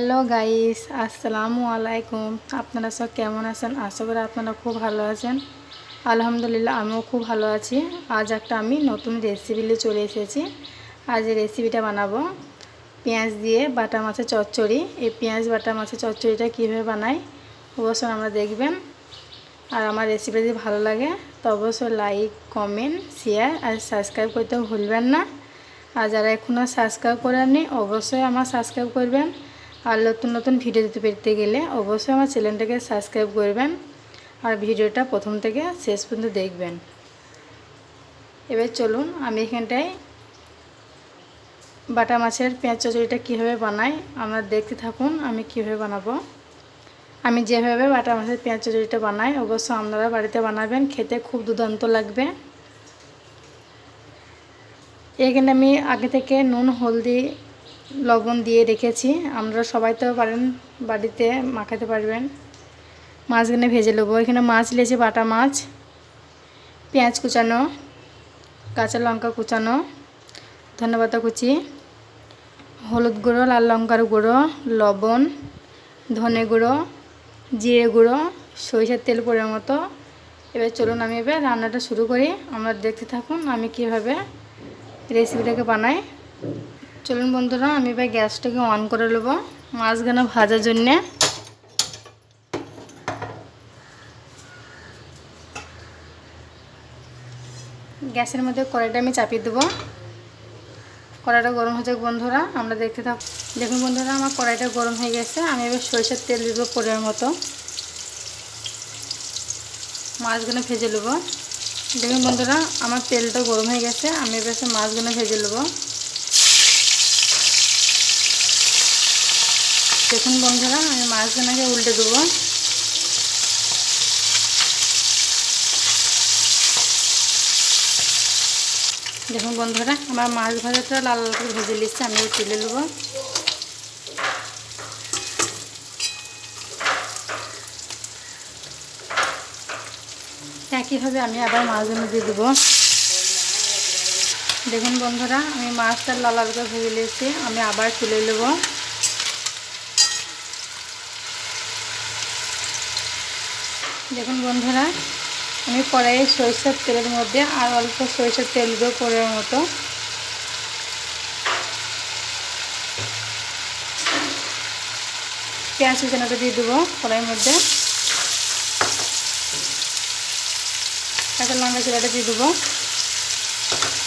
Hello guys, আসসালামু আলাইকুম। আপনারা সব কেমন আছেন? আশা করি আপনারা খুব ভালো আছেন। আলহামদুলিল্লাহ, আমিও খুব ভালো আছি। আজ একটা আমি নতুন রেসিপি নিয়ে চলে এসেছি। আজ এই রেসিপিটা বানাবো পেঁয়াজ দিয়ে বাটা মাছের চচ্চড়ি। এই পেঁয়াজ বাটা মাছের চচ্চড়িটা কীভাবে বানাই অবশ্যই আমরা দেখবেন। আর আমার রেসিপি যদি ভালো লাগে তো অবশ্যই লাইক, কমেন্ট, শেয়ার আর সাবস্ক্রাইব করতে ভুলবেন না। আর যারা এখনও সাবস্ক্রাইব করেননি অবশ্যই আমার সাবস্ক্রাইব করবেন। আর নতুন নতুন ভিডিও দিতে পেতে গেলে অবশ্যই আমার চ্যানেলটাকে সাবস্ক্রাইব করবেন আর ভিডিওটা প্রথম থেকে শেষ পর্যন্ত দেখবেন। এবার চলুন আমি এখানটায় বাটা মাছের পেঁয়াজ চচ্চড়িটা কীভাবে বানাই আপনারা দেখতে থাকুন। আমি কীভাবে বানাবো, আমি যেভাবে বাটা মাছের পেঁয়াজ চচ্চড়িটা বানাই অবশ্যই আপনারা বাড়িতে বানাবেন, খেতে খুব দুর্দান্ত লাগবে। এখানে আমি আগে থেকে নুন, হলদি, লবণ দিয়ে রেখেছি। আপনারা সবাই তো পারেন বাড়িতে মাখাতে পারবেন। মাছগুলো ভেজে নেবো। এখানে মাছ নিয়েছি, বাটা মাছ, পেঁয়াজ কুচানো, কাঁচা লঙ্কা কুচানো, ধনেপাতা কুচি, হলুদ গুঁড়ো, লাল লঙ্কার গুঁড়ো, লবণ, ধনে গুঁড়ো, জিরে গুঁড়ো, সরিষার তেল পরিমাণ মতো। এবার চলুন আমি এবার রান্নাটা শুরু করি। আপনারা দেখতে থাকুন আমি কীভাবে রেসিপিটাকে বানাই। চলুন বন্ধুরা, আমি এবার গ্যাসটাকে অন করে নেবো মাছগুলো ভাজার জন্যে। গ্যাসের মধ্যে কড়াইটা আমি চাপিয়ে দেবো। কড়াইটা গরম হয়ে যাক বন্ধুরা, আমরা দেখতে থাক। দেখুন বন্ধুরা, আমার কড়াইটা গরম হয়ে গেছে। আমি এবার সরিষার তেল দেবো পরিমাণ মতো। মাছগুলো ভেজে নেবো। দেখুন বন্ধুরা, আমার তেলটা গরম হয়ে গেছে। আমি এবার মাছগুলো ভেজে নেবো। দেখুন বন্ধুরা, আমি মাছগুলোকে উল্টে দেবো। দেখুন বন্ধুরা, আমার মাছ ভাজাটা লাল লাল করে ভেজে নিচ্ছে। আমি তুলে নেবো। একইভাবে আমি আবার মাছগুলো দিয়ে দেবো। দেখুন বন্ধুরা, আমি মাছটা লাল লাল করে ভেজে নিয়েছি। আমি আবার তুলে নেবো। দেখুন বন্ধুরা, আমি কড়াইয়ে সরিষার তেলের মধ্যে আর অল্প সরিষার তেল দেবো পরিমাণ মতো। পেঁয়াজ কুচানোটা দিয়ে দেবো কড়াইয়ের মধ্যে। কাঁচা লঙ্কা চিরাটা দিয়ে দেবো।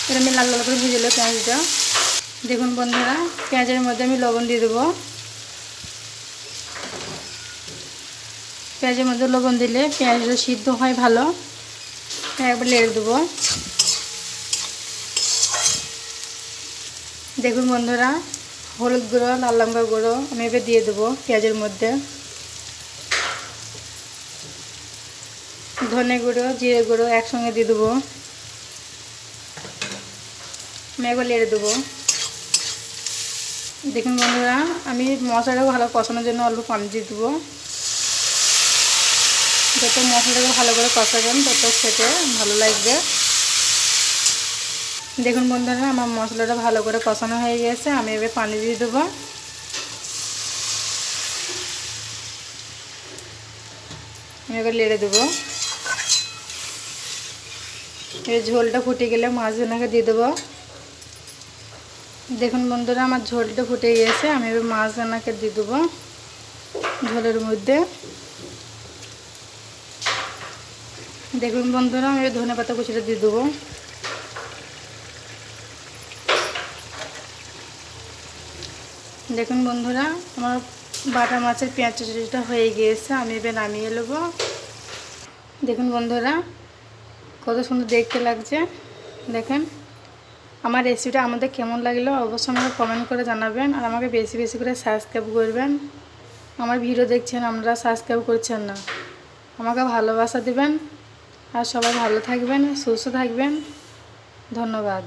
এটা আমি লাল লাল করে ভেজে নেবো পেঁয়াজটা। দেখুন বন্ধুরা, পেঁয়াজের মধ্যে আমি লবণ দিয়ে দেবো। পেঁয়াজের মধ্যে লবণ দিলে পেঁয়াজটা সিদ্ধ হয় ভালো। একবার নেড়ে দেবো। দেখুন বন্ধুরা, হলুদ গুঁড়ো, লাল লঙ্কা গুঁড়ো আমি এবার দিয়ে দেবো পেঁয়াজের মধ্যে। ধনে গুঁড়ো, জিরে গুঁড়ো একসঙ্গে দিয়ে দেবো। আমি একবার নেড়ে দেবো। দেখুন বন্ধুরা, আমি মশলাটাকে ভালো কষানোর জন্য অল্প পানি দিয়ে দেবো। যত মশলাটাকে ভালো করে কষাবেন তত খেতে ভালো লাগবে। দেখুন বন্ধুরা, আমার মশলাটা ভালো করে কষানো হয়ে গেছে। আমি এবার পানি দিয়ে দেবো। আমি এবার নেড়ে দেবো। এবার ঝোলটা ফুটে গেলে মাছগুলোকে দিয়ে দেবো। দেখুন বন্ধুরা, আমার ঝোলটা ফুটে গেছে। আমি এবার মাছগুলোকে দিয়ে দেবো ঝোলের মধ্যে। দেখুন বন্ধুরা, আমি ধনেপাতা কুচিটা দিয়ে দেবো। দেখুন বন্ধুরা, আমার বাটা মাছের পেঁয়াজ চচ্চড়িটা হয়ে গিয়েছে। আমি এবার নামিয়ে নেবো। দেখুন বন্ধুরা, কত সুন্দর দেখতে লাগছে। দেখেন আমার রেসিপিটা আমাদের কেমন লাগলো অবশ্যই আমাকে কমেন্ট করে জানাবেন। আর আমাকে বেশি বেশি করে সাবস্ক্রাইব করবেন। আমার ভিডিও দেখছেন, আপনারা সাবস্ক্রাইব করছেন না। আমাকে ভালোবাসা দেবেন। আর সবাই ভালো থাকবেন, সুস্থ থাকবেন। ধন্যবাদ।